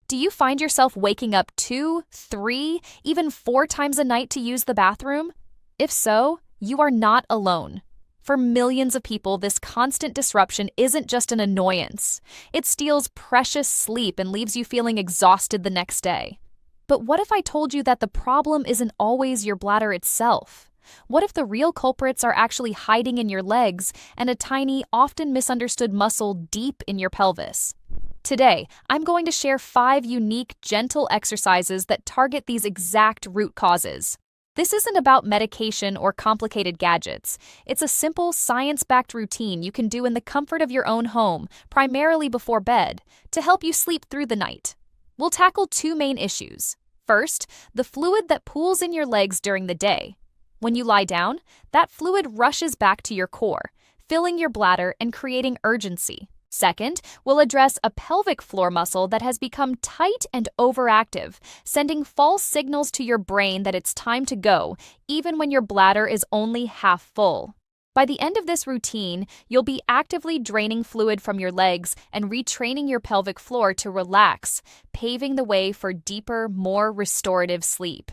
Do you find yourself waking up 2, 3, even 4 times a night to use the bathroom? If so, you are not alone. For millions of people, this constant disruption isn't just an annoyance. It steals precious sleep and leaves you feeling exhausted the next day. But what if I told you that the problem isn't always your bladder itself? What if the real culprits are actually hiding in your legs and a tiny, often misunderstood muscle deep in your pelvis? Today, I'm going to share 5 unique, gentle exercises that target these exact root causes. This isn't about medication or complicated gadgets. It's a simple, science-backed routine you can do in the comfort of your own home, primarily before bed, to help you sleep through the night. We'll tackle 2 main issues. First, the fluid that pools in your legs during the day. When you lie down, that fluid rushes back to your core, filling your bladder and creating urgency. Second, we'll address a pelvic floor muscle that has become tight and overactive, sending false signals to your brain that it's time to go, even when your bladder is only half full. By the end of this routine, you'll be actively draining fluid from your legs and retraining your pelvic floor to relax, paving the way for deeper, more restorative sleep.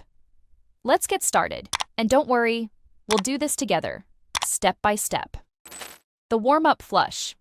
Let's get started. And don't worry, we'll do this together, step by step. The warm-up flush.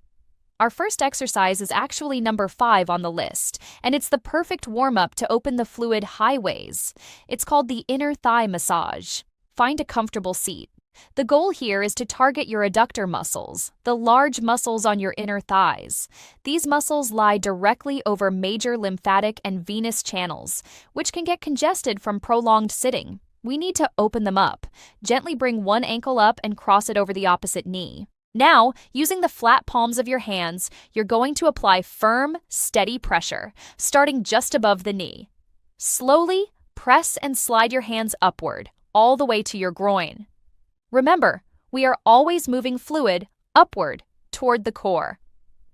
Our first exercise is actually number 5 on the list, and it's the perfect warm-up to open the fluid highways. It's called the inner thigh massage. Find a comfortable seat. The goal here is to target your adductor muscles, the large muscles on your inner thighs. These muscles lie directly over major lymphatic and venous channels, which can get congested from prolonged sitting. We need to open them up. Gently bring one ankle up and cross it over the opposite knee. Now, using the flat palms of your hands, you're going to apply firm, steady pressure, starting just above the knee. Slowly, press and slide your hands upward, all the way to your groin. Remember, we are always moving fluid upward toward the core.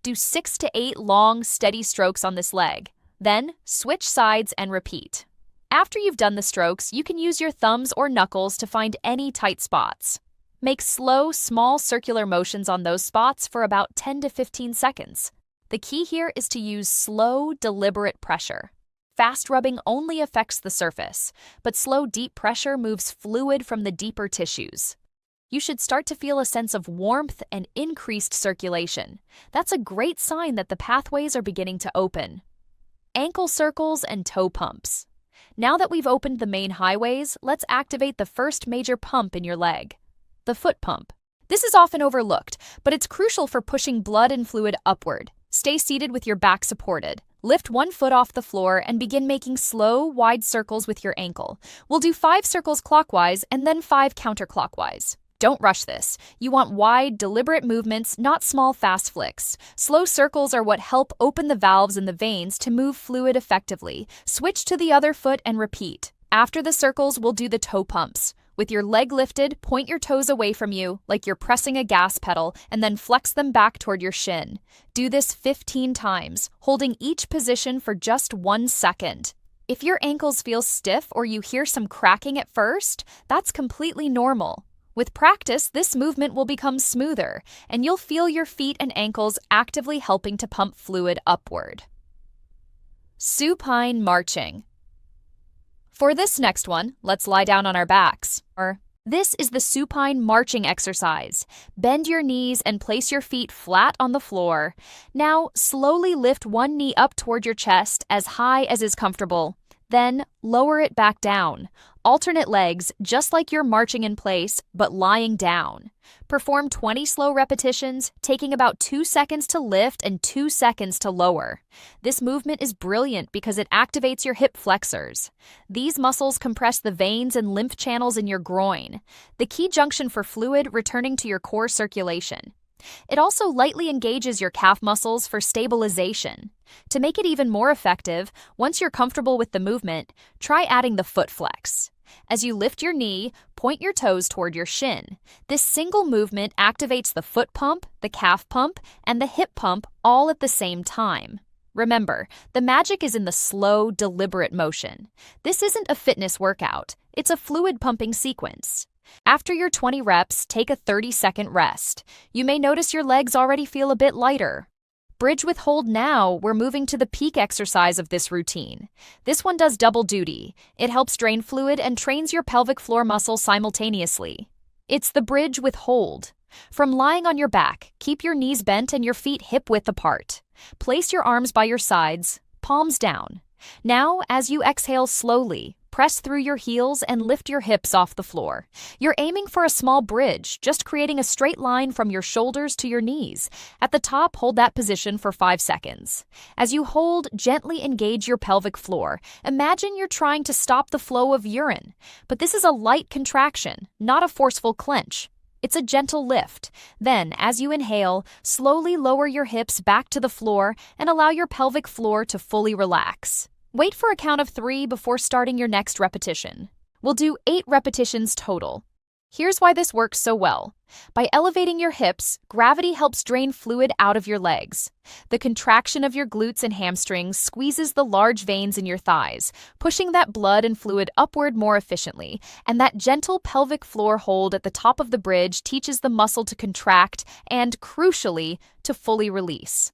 Do 6 to 8 long, steady strokes on this leg. Then, switch sides and repeat. After you've done the strokes, you can use your thumbs or knuckles to find any tight spots. Make slow, small circular motions on those spots for about 10 to 15 seconds. The key here is to use slow, deliberate pressure. Fast rubbing only affects the surface, but slow, deep pressure moves fluid from the deeper tissues. You should start to feel a sense of warmth and increased circulation. That's a great sign that the pathways are beginning to open. Ankle circles and toe pumps. Now that we've opened the main highways, let's activate the first major pump in your leg. The foot pump. This is often overlooked, but it's crucial for pushing blood and fluid upward. Stay seated with your back supported. Lift one foot off the floor and begin making slow, wide circles with your ankle. We'll do 5 circles clockwise and then 5 counterclockwise. Don't rush this. You want wide, deliberate movements, not small, fast flicks. Slow circles are what help open the valves in the veins to move fluid effectively. Switch to the other foot and repeat. After the circles, we'll do the toe pumps. With your leg lifted, point your toes away from you, like you're pressing a gas pedal, and then flex them back toward your shin. Do this 15 times, holding each position for just 1 second. If your ankles feel stiff or you hear some cracking at first, that's completely normal. With practice, this movement will become smoother, and you'll feel your feet and ankles actively helping to pump fluid upward. Supine marching. For this next one, let's lie down on our backs. This is the supine marching exercise. Bend your knees and place your feet flat on the floor. Now, slowly lift one knee up toward your chest as high as is comfortable. Then, lower it back down. Alternate legs, just like you're marching in place, but lying down. Perform 20 slow repetitions, taking about 2 seconds to lift and 2 seconds to lower. This movement is brilliant because it activates your hip flexors. These muscles compress the veins and lymph channels in your groin, the key junction for fluid returning to your core circulation. It also lightly engages your calf muscles for stabilization. To make it even more effective, once you're comfortable with the movement, try adding the foot flex. As you lift your knee, point your toes toward your shin. This single movement activates the foot pump, the calf pump, and the hip pump all at the same time. Remember, the magic is in the slow, deliberate motion. This isn't a fitness workout. It's a fluid pumping sequence. After your 20 reps, take a 30-second rest. You may notice your legs already feel a bit lighter. Bridge with hold now, we're moving to the peak exercise of this routine. This one does double duty. It helps drain fluid and trains your pelvic floor muscles simultaneously. It's the bridge with hold. From lying on your back, keep your knees bent and your feet hip-width apart. Place your arms by your sides, palms down. Now, as you exhale slowly, press through your heels and lift your hips off the floor. You're aiming for a small bridge, just creating a straight line from your shoulders to your knees. At the top, hold that position for 5 seconds. As you hold, gently engage your pelvic floor. Imagine you're trying to stop the flow of urine. But this is a light contraction, not a forceful clench. It's a gentle lift. Then, as you inhale, slowly lower your hips back to the floor and allow your pelvic floor to fully relax. Wait for a count of 3 before starting your next repetition. We'll do 8 repetitions total. Here's why this works so well. By elevating your hips, gravity helps drain fluid out of your legs. The contraction of your glutes and hamstrings squeezes the large veins in your thighs, pushing that blood and fluid upward more efficiently, and that gentle pelvic floor hold at the top of the bridge teaches the muscle to contract and, crucially, to fully release.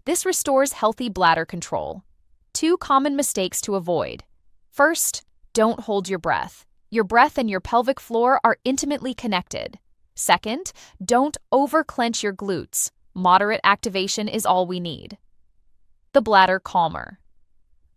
This restores healthy bladder control. 2 common mistakes to avoid. First, don't hold your breath. Your breath and your pelvic floor are intimately connected. Second, don't over-clench your glutes. Moderate activation is all we need. The bladder calmer.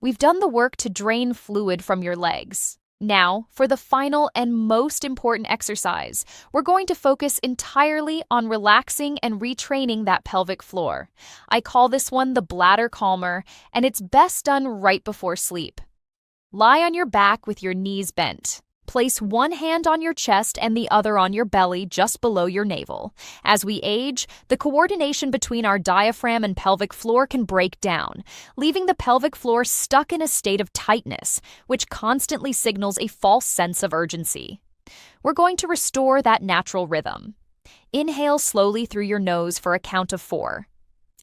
We've done the work to drain fluid from your legs. Now, for the final and most important exercise, we're going to focus entirely on relaxing and retraining that pelvic floor. I call this one the bladder calmer, and it's best done right before sleep. Lie on your back with your knees bent. Place one hand on your chest and the other on your belly just below your navel. As we age, the coordination between our diaphragm and pelvic floor can break down, leaving the pelvic floor stuck in a state of tightness, which constantly signals a false sense of urgency. We're going to restore that natural rhythm. Inhale slowly through your nose for a count of 4.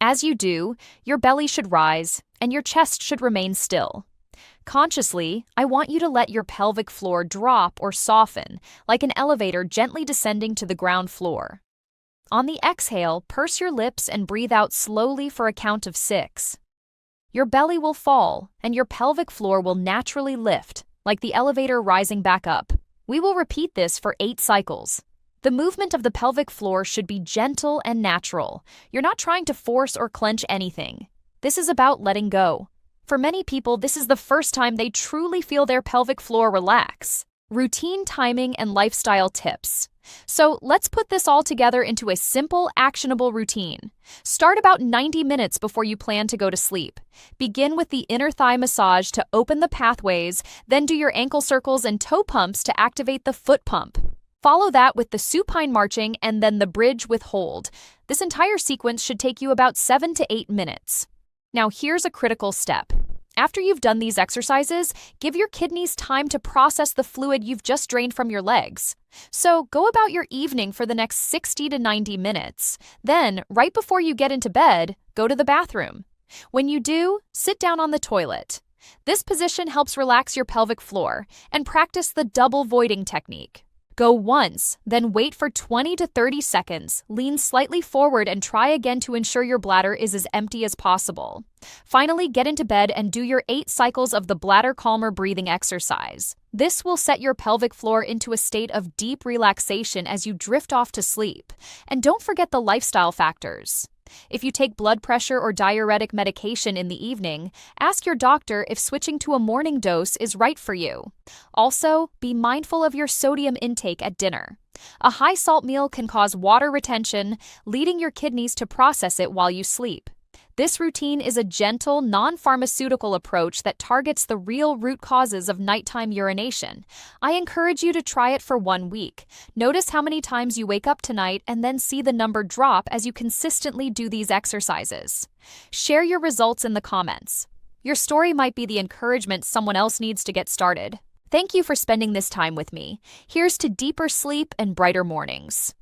As you do, your belly should rise and your chest should remain still. Consciously, I want you to let your pelvic floor drop or soften, like an elevator gently descending to the ground floor. On the exhale, purse your lips and breathe out slowly for a count of 6. Your belly will fall, and your pelvic floor will naturally lift, like the elevator rising back up. We will repeat this for 8 cycles. The movement of the pelvic floor should be gentle and natural. You're not trying to force or clench anything. This is about letting go. For many people, this is the first time they truly feel their pelvic floor relax. Routine timing and lifestyle tips. So let's put this all together into a simple, actionable routine. Start about 90 minutes before you plan to go to sleep. Begin with the inner thigh massage to open the pathways, then do your ankle circles and toe pumps to activate the foot pump. Follow that with the supine marching and then the bridge with hold. This entire sequence should take you about 7 to 8 minutes. Now here's a critical step. After you've done these exercises, give your kidneys time to process the fluid you've just drained from your legs. So go about your evening for the next 60 to 90 minutes. Then, right before you get into bed, go to the bathroom. When you do, sit down on the toilet. This position helps relax your pelvic floor and practice the double voiding technique. Go once, then wait for 20 to 30 seconds, lean slightly forward and try again to ensure your bladder is as empty as possible. Finally, get into bed and do your 8 cycles of the bladder calmer breathing exercise. This will set your pelvic floor into a state of deep relaxation as you drift off to sleep. And don't forget the lifestyle factors. If you take blood pressure or diuretic medication in the evening, ask your doctor if switching to a morning dose is right for you. Also, be mindful of your sodium intake at dinner. A high salt meal can cause water retention, leading your kidneys to process it while you sleep. This routine is a gentle, non-pharmaceutical approach that targets the real root causes of nighttime urination. I encourage you to try it for 1 week. Notice how many times you wake up tonight and then see the number drop as you consistently do these exercises. Share your results in the comments. Your story might be the encouragement someone else needs to get started. Thank you for spending this time with me. Here's to deeper sleep and brighter mornings.